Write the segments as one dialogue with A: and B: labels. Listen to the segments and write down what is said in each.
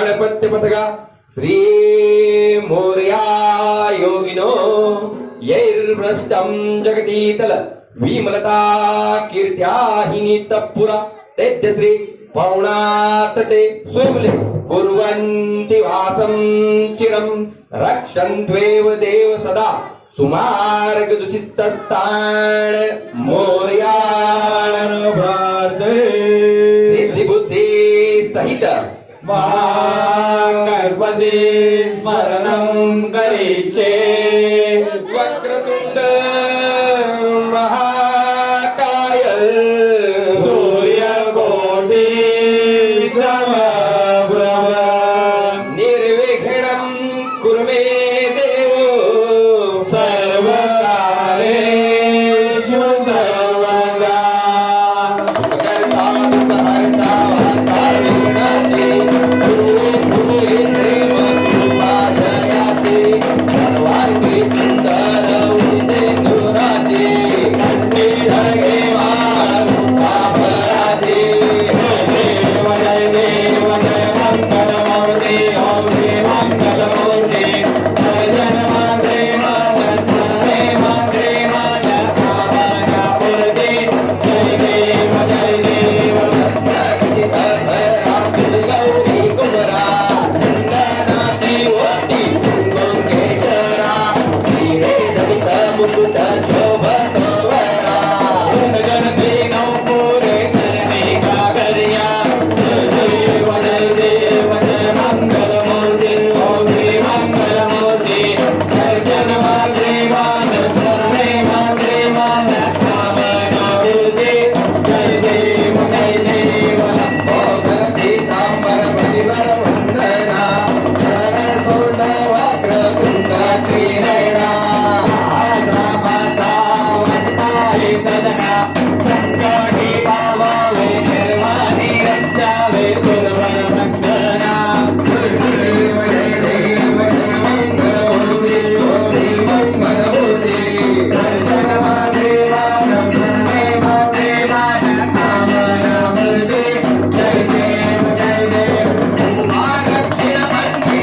A: गाणपत्य पथगा श्री मोर्या योगिनो यैर्भ्रष्टं जगतीतल विमलता कीर्त्या हिनीतपुरा तेजश्री पौणात ते स्वयंले कुर्वन्ति वासं चिरं रक्षन्त्वेव देव सदा सुमार्गदुचित्तस्तान् मोर्यान् प्रार्थे सिद्धिबुद्धि सहित महागणपति स्मरणं करिष्ये वक्रतुण्ड महाकाय सूर्यकोटि समप्रभ निर्विघ्नं कुरु मे देव सर्वकार्येषु सर्वदा करता दुःखहर्ता वार्ता विघ्नाते भूये प्रेम कृपादयाते सर्वांगी सुंदर उदिते नुराते कंठी धरगे माळ मुक्तापराजे देव जय मंगलमूर्ती ओम श्री मंगलमूर्ती जय जन मात्रे मान सर्वे मात्रे मान कामना पूर्ति जय देव भक्ति भरा गौरी कुमरा नंदनाथी ओटी कुंगे जरा श्री दलित मुकुट शोभत वरा जन दीनों पूरे करने का गरिया जय देव जय मंगलमूर्ति ओम श्री मंगलमूर्ति जय जन मात्रे मान सर्वे मात्रे मान कामना पूर्ति जय देव लंबोदर पीतांबर प्रतिभर वंदना शरण वक्र कुंड त्रिनयना माता वंदाये सदना संकटी पावावे निर्वाणी रक्षावे सुरवर भक्तना देव जय मंगलमूर्ति ओम श्री मंगलमूर्ति दर्शन मात्रे मान सर्वे मात्रे मान कामना मूर्ति जय देव दक्षिण मंडी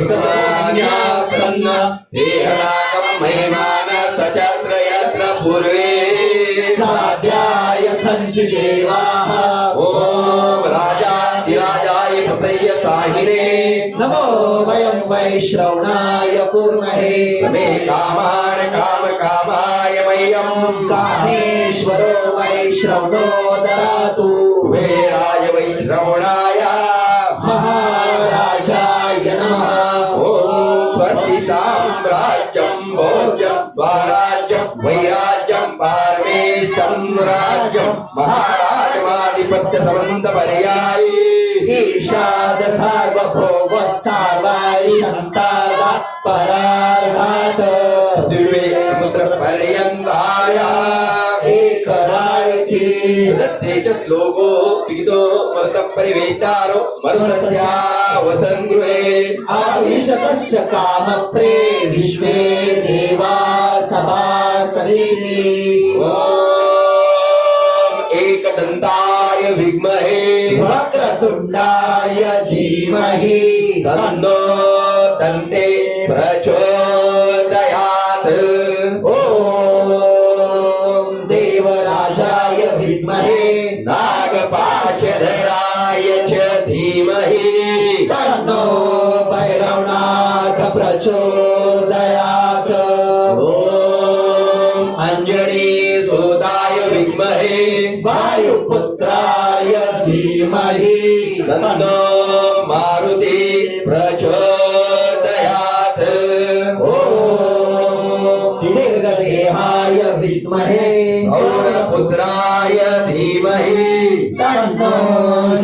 A: ब्रह्मण्यासन्न देहनाकं महिमान सचत्र यत्र पूर्वे
B: साध्याय सन्ति देवाः
A: ॐ राजाधिराजाय पतये साहिने
B: नमो वयं वैश्रवणाय कुर्महे
A: मे कामान कामकामाय मह्यं
B: कामेश्वरो वैश्रवणो ददातु
A: कुबेराय वैश्रवणाय
B: महाराजाय नमः
A: ॐ स्वस्ति साम्राज्यं भोज्यं स्वराज्यं वैराज्यं पारमेष्टं राज्यं महाराजमाधिपत्य समन्तपर्यायी
B: ईशाद सार्वभौम सार्वैषन्ताद परार्घात
A: दिवे समुद्रपर्यन्ताय
B: एकराळकी
A: तस्य श्लोको विदितो मरुतपरिवेष्टारो मरुतस्यावसन् गृहे
B: आदिशतस्य कामप्रे विश्वे देवा सभासरिणी
A: ॐ एकदन्ताय विद्महे
B: वक्रतुण्डाय धीमहि
A: तन्नो दन्ते प्रचोदयात्
B: ॐ देवराजाय विद्महे
A: नागपाशधराय च धीमहि
B: तन्नो भैरवनाथ प्रचोदयात्
A: ॐ अञ्जनीसुताय विद्महे
B: वायुपुत्राय धीमहि
A: तन्नो मारुति प्रचोदयात्
B: ॐ दीर्घदेहाय विद्महे
A: सौरपुत्राय धीमहि
B: तन्नो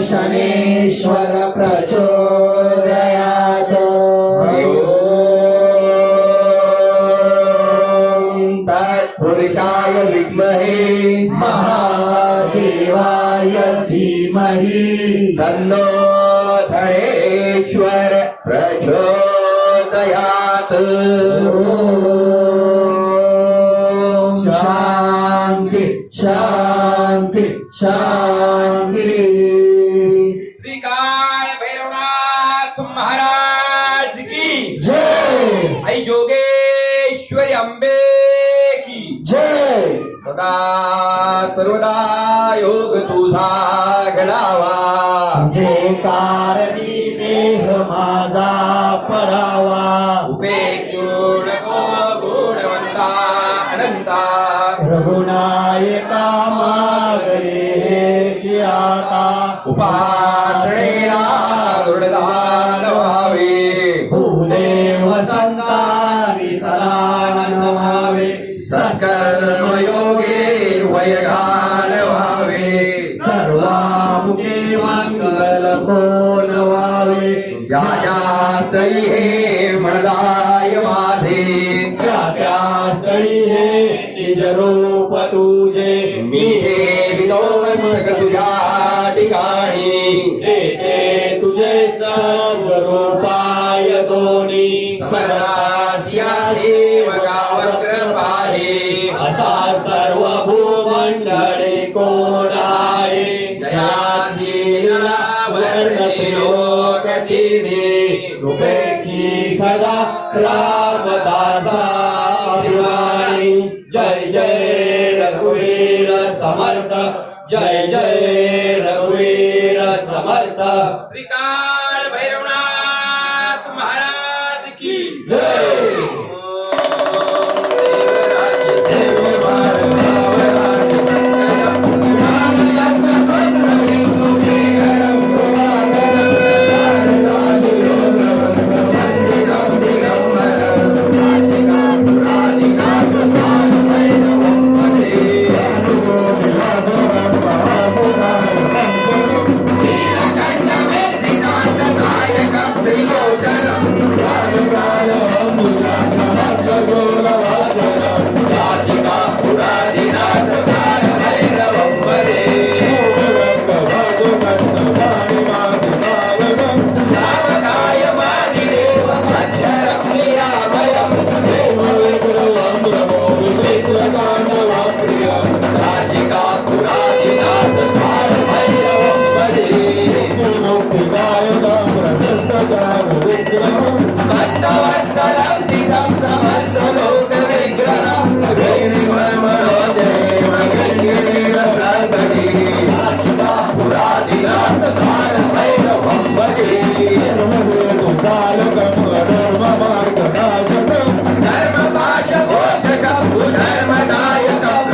B: शनेश्वर प्रचोदयात्
A: तत्पुरुषाय विद्महे
B: महादेवाय धीमहि
A: तन्नो धनेश्वर प्रचोदयात्
B: ॐ शान्ति शान्ति शान्ति
A: श्रीकाल भैरवनाथ महाराज की
B: जय
A: आई योगेश्वरी अंबे की
B: जय
A: सदा सर्वदा योग तुझा घडावा
B: जे कारणी देह माझा पडावा
A: उपेक्षुण गुणवंता अनंता
B: रघुनायका मागरेची आता
A: उपासनेला दृढदान व्हावे
B: भूदेव संतानी सदा नमावे
A: सकर्मयोगे वयगान व्हावे
B: सर्वामुखे मंगल कोण व्हावे
A: ज्या स्थळी हे म्हणदाय माझे
B: त्या स्थळी हे निज रूप तुझे
A: मी हे विनोद तुझ्या ठिकाणी
B: ते तुझे सर्वरूपाय दोन्ही
A: समरासिया देवगावर कृपाहे
B: असा सर्व भूमंडळे कोण आहे
A: दयाशीला वर्णते लोकतीने
B: रूपेशी सदा रामदासा अभिमानी जय जय रघुवीर समर्थ जय जय रघुवीर समर्थ
A: श्रीकाल भैरवनाथ महाराज की
B: जय
A: नीलकंठ
B: वत्सलं सितं समन्तलोकविग्रहं वेणुगणमनोदेव गणपति पुरादिनाथ कालभैरवं भजे धर्मपाशमोचकं धर्मदायकं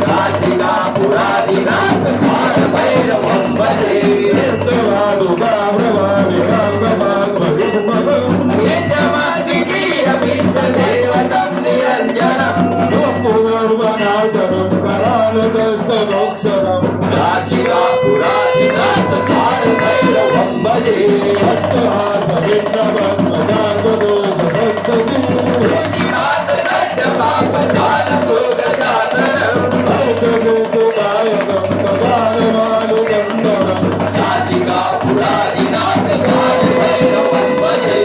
B: काशिका पुरादिनाथ कालभैरवं भजे नित्यमद्वितीयमिष्टदेवतं निरञ्जनं काशिका पुरादिनाथ कालभैरवं भजे काशिनाथ नष्टपापजालभोगजातरं काशिका पुरादिनाथ कालभैरवं भजे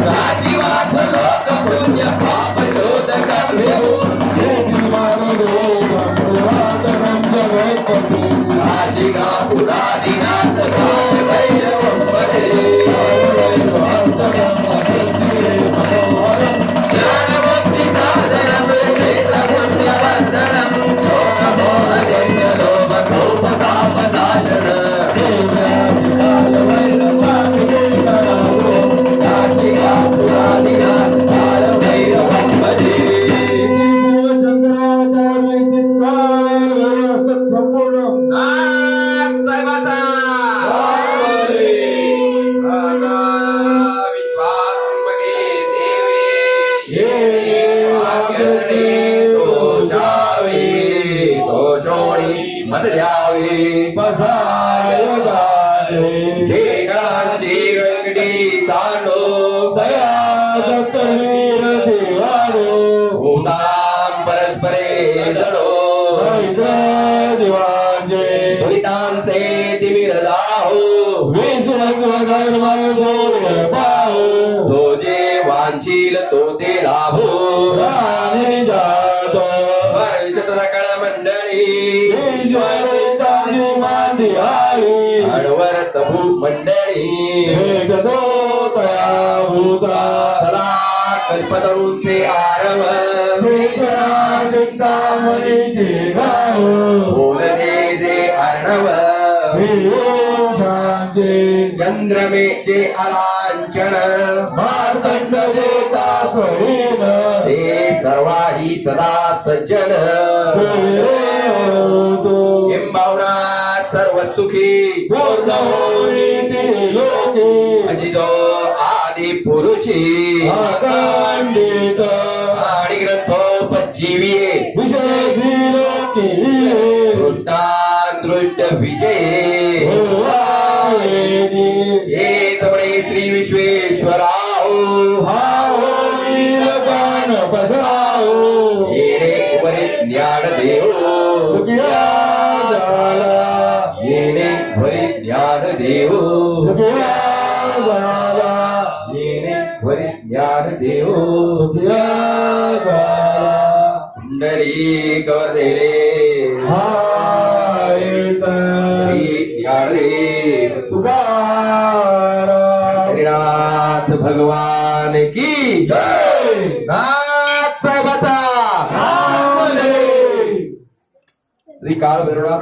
B: काशीवास लोकपुण्य पापशोधकं काशिका पुरादिनाथ कालभैरवं भजे ज्ञानमुक्तिसाधनं क्षेत्रपुण्यवर्धनं शोकमोहजन्यलोभकोपतापनाशनं काशिका पुरादिनाथ कालभैरवं भजे मत द्यावे जे गांधी गंगडी सांडो भूतां परस्परे जडो दुरितांते तिमिरदाहो तो जे वांछील तो ते लाभो सकळ मंडळी अडवरत भूत मंडळी सदा कल्पतरूंचे आरव बोलते जे अर्णव चंद्रमे जे अलांचन ते सर्वाही सदा सज्जन किंबहुना सर्व सुखी अजितो आदि पुरुषी आणि ग्रंथोपजीविये दृष्ट विजये एक बडे श्री विश्वेश्वराहो येणे बरे ज्ञान देव येणे बरे ज्ञान देव येणे बरे ज्ञान देव कुंडली कवरदेले श्री ज्ञानदेव हरिनाथ भगवान की जय नाथ साहेबाचा श्री काळ भैरवनाथ